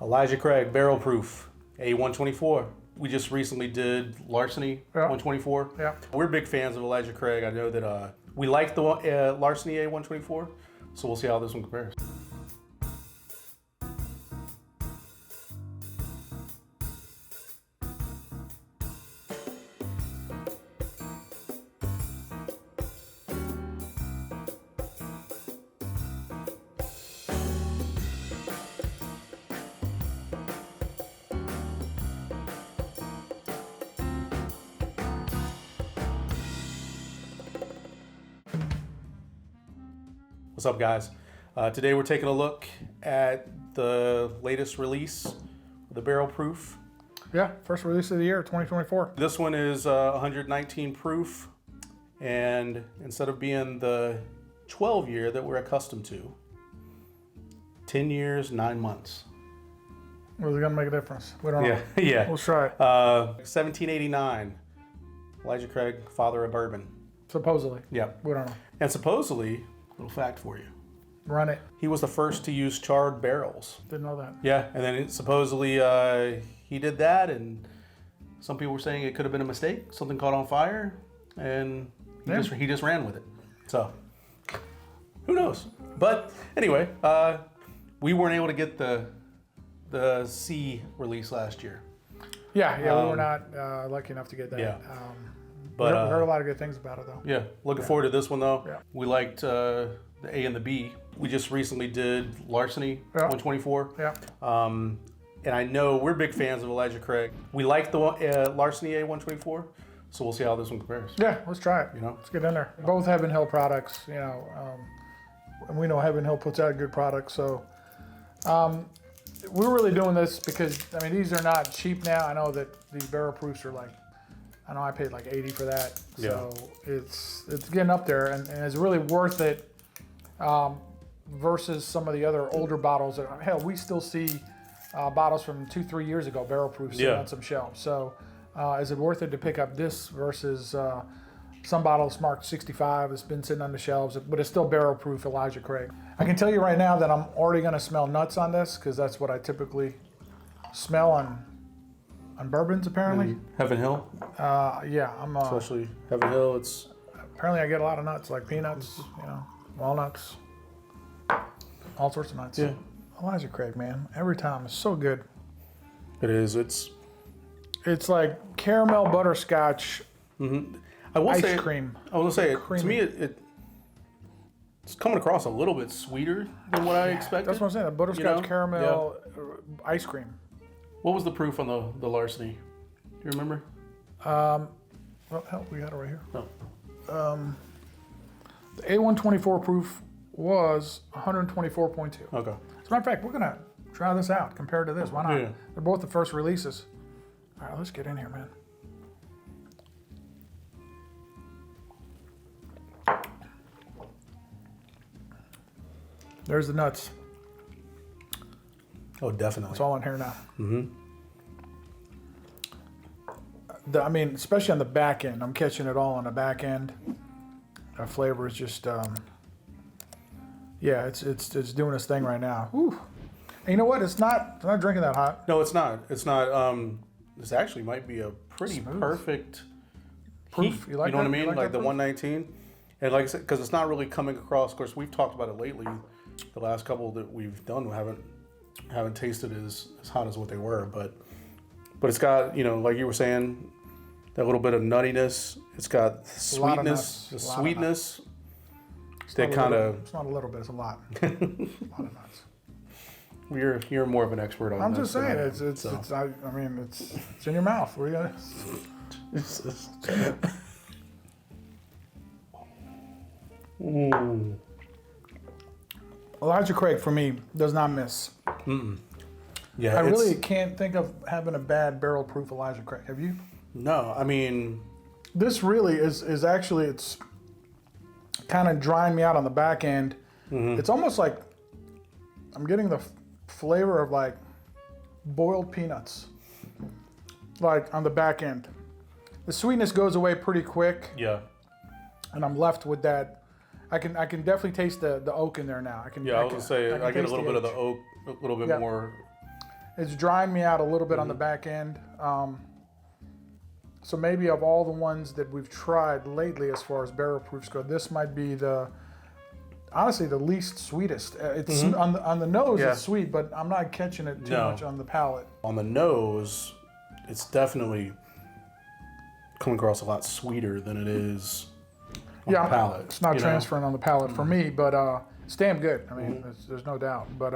Elijah Craig, barrel proof, A124. We just recently did Larceny A124. Yeah. We're big fans of Elijah Craig. I know that we like the Larceny A124, so we'll see how this one compares. What's up, guys? Today we're taking a look at the latest release, the barrel proof. Yeah, first release of the year, 2024. This one is 119 proof, and instead of being the 12 year that we're accustomed to, 10 years, 9 months. Was it gonna make a difference? We don't know. Yeah. Let's try it. 1789, Elijah Craig, father of bourbon. Supposedly. Yep. We don't know. And supposedly, little fact for you, Run it. he was the first to use charred barrels. Didn't know that. Yeah, and then supposedly he did that, and some people were saying it could have been a mistake. Something caught on fire, and he just ran with it. So, who knows? But anyway, we weren't able to get the C release last year. Yeah, we were not lucky enough to get that. Yeah. But we heard a lot of good things about it, though. Yeah, looking forward to this one, though. Yeah. We liked the A and the B. We just recently did Larceny A124. Yeah. And I know we're big fans of Elijah Craig. We like the Larceny A124, so we'll see how this one compares. Yeah, let's try it. You know? Let's get in there. Both Heaven Hill products, and we know Heaven Hill puts out good products, so we're really doing this because, these are not cheap now. I know that these barrel proofs are like, I know I paid like 80 for that, so it's getting up there, and it's really worth it versus some of the other older bottles. That, hell, we still see bottles from 2-3 years ago, barrel proof, sitting on some shelves. So is it worth it to pick up this versus some bottles marked 65 that's been sitting on the shelves, but it's still barrel proof Elijah Craig. I can tell you right now that I'm already going to smell nuts on this because that's what I typically smell on bourbons, apparently. Heaven Hill? Yeah, I'm Especially Heaven Hill, it's... Apparently I get a lot of nuts, like peanuts, walnuts, all sorts of nuts. Yeah. Elijah Craig, man, every time it's so good. It is, it's like caramel butterscotch ice cream. I was going to say, to me, it's coming across a little bit sweeter than what I expected. That's what I'm saying, a butterscotch caramel ice cream. What was the proof on the Larceny? Do you remember? Well, hell, we got it right here. Oh. The A124 proof was 124.2. Okay. As a matter of fact, we're going to try this out compared to this. Why not? Yeah. They're both the first releases. All right, let's get in here, man. There's the nuts. Oh, definitely. It's all in here now. Especially on the back end. I'm catching it all on the back end. The flavor is just, it's doing its thing right now. Whew. And you know what? It's not drinking that hot. No, it's not. It's not. This actually might be a pretty perfect proof. Heat, you like know that? what I mean? You Like the proof? 119. And like I said, because it's not really coming across. Of course, we've talked about it lately. The last couple that we've done haven't tasted as hot as what they were, but it's got, like you were saying, that little bit of nuttiness. It's got sweetness, the sweetness. That kind of. It's not a little bit. It's a lot. A lot of nuts. You're more of an expert on. I'm just saying it's it's in your mouth. What are you gonna? Elijah Craig for me does not miss. Yeah, I really can't think of having a bad barrel proof Elijah Craig. Have you? No, this really is actually, it's kind of drying me out on the back end. It's almost like I'm getting the flavor of like boiled peanuts, like on the back end. The sweetness goes away pretty quick. Yeah. And I'm left with that. I can definitely taste the oak in there now. I was gonna say I get a little bit of the oak, a little bit more. It's drying me out a little bit on the back end. So maybe of all the ones that we've tried lately as far as barrel proofs go, this might be honestly the least sweetest. It's on the nose, it's sweet, but I'm not catching it too much on the palate. On the nose, it's definitely coming across a lot sweeter than it is on the palate. It's not transferring on the palate for me, but it's damn good. I mean, there's no doubt. But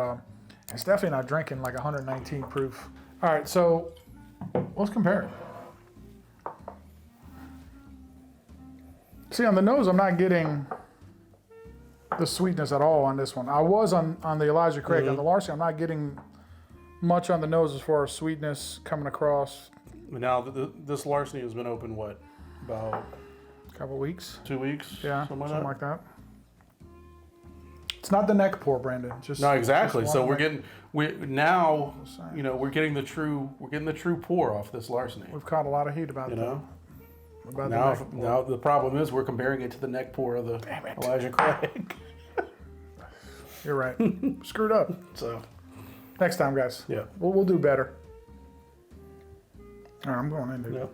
it's definitely not drinking like 119 proof. All right, so let's compare it. See, on the nose, I'm not getting the sweetness at all on this one. I was on the Elijah Craig. On the Larceny, I'm not getting much on the nose as far as sweetness coming across. Now, this Larceny has been open, what, about a couple weeks? 2 weeks? Yeah, something like that. It's not the neck pour, Brandon. No, exactly. So we're getting the true pour off this Larceny. We've caught a lot of heat about that. Now the problem is we're comparing it to the neck pour of the Elijah Craig. You're right. Screwed up. So next time, guys. Yeah. We'll do better. All right, I'm going into it.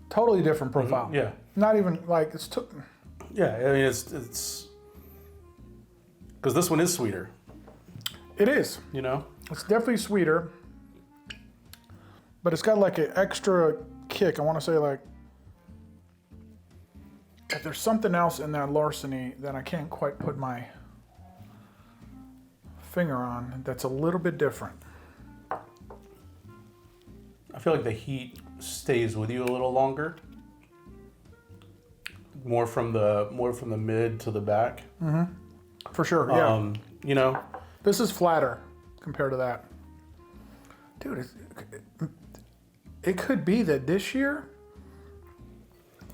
Totally different profile. Yeah. Not even like Yeah, I mean it's because this one is sweeter. It is. It's definitely sweeter, but it's got like an extra kick. I want to say like if there's something else in that Larceny that I can't quite put my finger on that's a little bit different. I feel like the heat stays with you a little longer. More from the mid to the back. For sure, yeah. This is flatter compared to that. Dude, it could be that this year,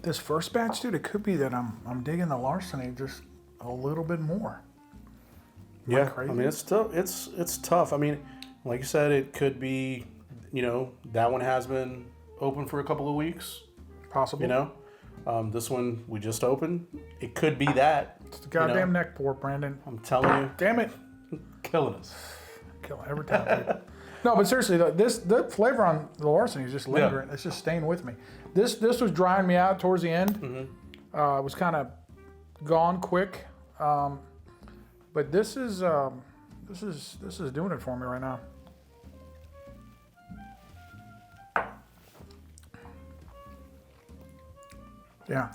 this first batch, dude, it could be that I'm digging the Larceny just a little bit more. Yeah, I mean, it's tough. I mean, like you said, it could be, that one has been open for a couple of weeks. Possible. This one we just opened. It could be that. It's the goddamn neck pour, Brandon. I'm telling you. Damn it. Killing us. Killing every time. No, but seriously, the flavor on the Larceny is just lingering. Yeah. It's just staying with me. This was drying me out towards the end. It was kind of gone quick. But this is doing it for me right now. Yeah.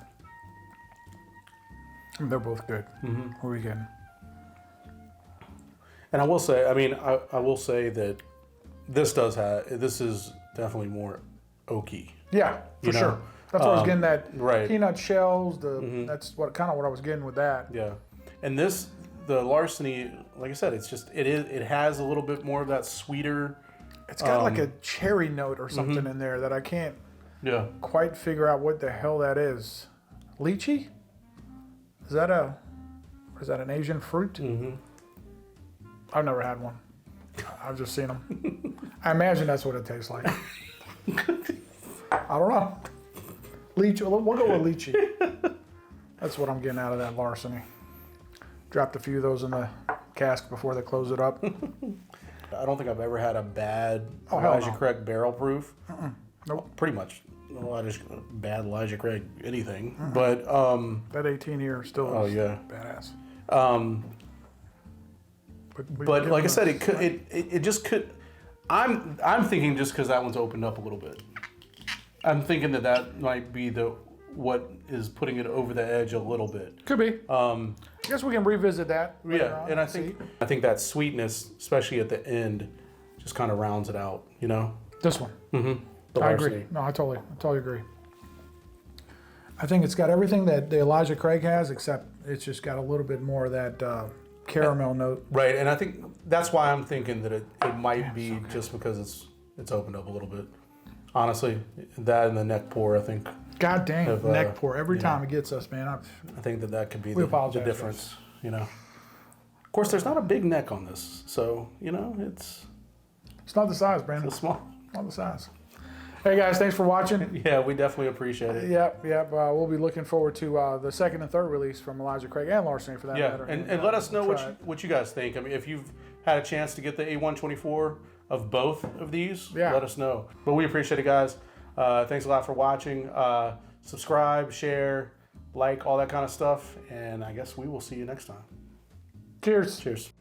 I mean, they're both good. What are we getting? And I will say, I will say that this is definitely more oaky. Yeah, for sure. That's what I was getting, that right. Peanut shells. That's what I was getting with that. Yeah, and the Larceny, like I said, it has a little bit more of that sweeter. It's got like a cherry note or something in there that I can't quite figure out what the hell that is. Lychee? Is that an Asian fruit? I've never had one. I've just seen them. I imagine that's what it tastes like. I don't know. Lychee. We'll go with lychee. That's what I'm getting out of that Larceny. Dropped a few of those in the cask before they close it up. I don't think I've ever had a bad Elijah Craig barrel proof. Nope. Pretty much. Bad Elijah Craig anything. But that 18 year still is badass. But like I said, it just could. I'm thinking just because that one's opened up a little bit. I'm thinking that might be what is putting it over the edge a little bit. Could be. I guess we can revisit that. Yeah, and I think that sweetness, especially at the end, just kind of rounds it out. This one. I agree. No, I totally agree. I think it's got everything that the Elijah Craig has, except it's just got a little bit more of that caramel note. Right, and I think that's why I'm thinking that it might be just because it's opened up a little bit. Honestly, that and the neck pour, I think. God dang, neck pour. Every time it gets us, man. I think that could be the difference, Of course, there's not a big neck on this, so, it's... It's not the size, Brandon. It's small. Not the size. Hey guys, thanks for watching. Yeah, we definitely appreciate it. Yep. We'll be looking forward to the second and third release from Elijah Craig and Larceny for that matter. And let us know what you guys think. I mean, if you've had a chance to get the A124 of both of these, let us know. But we appreciate it, guys. Thanks a lot for watching. Subscribe, share, like, all that kind of stuff. And I guess we will see you next time. Cheers. Cheers.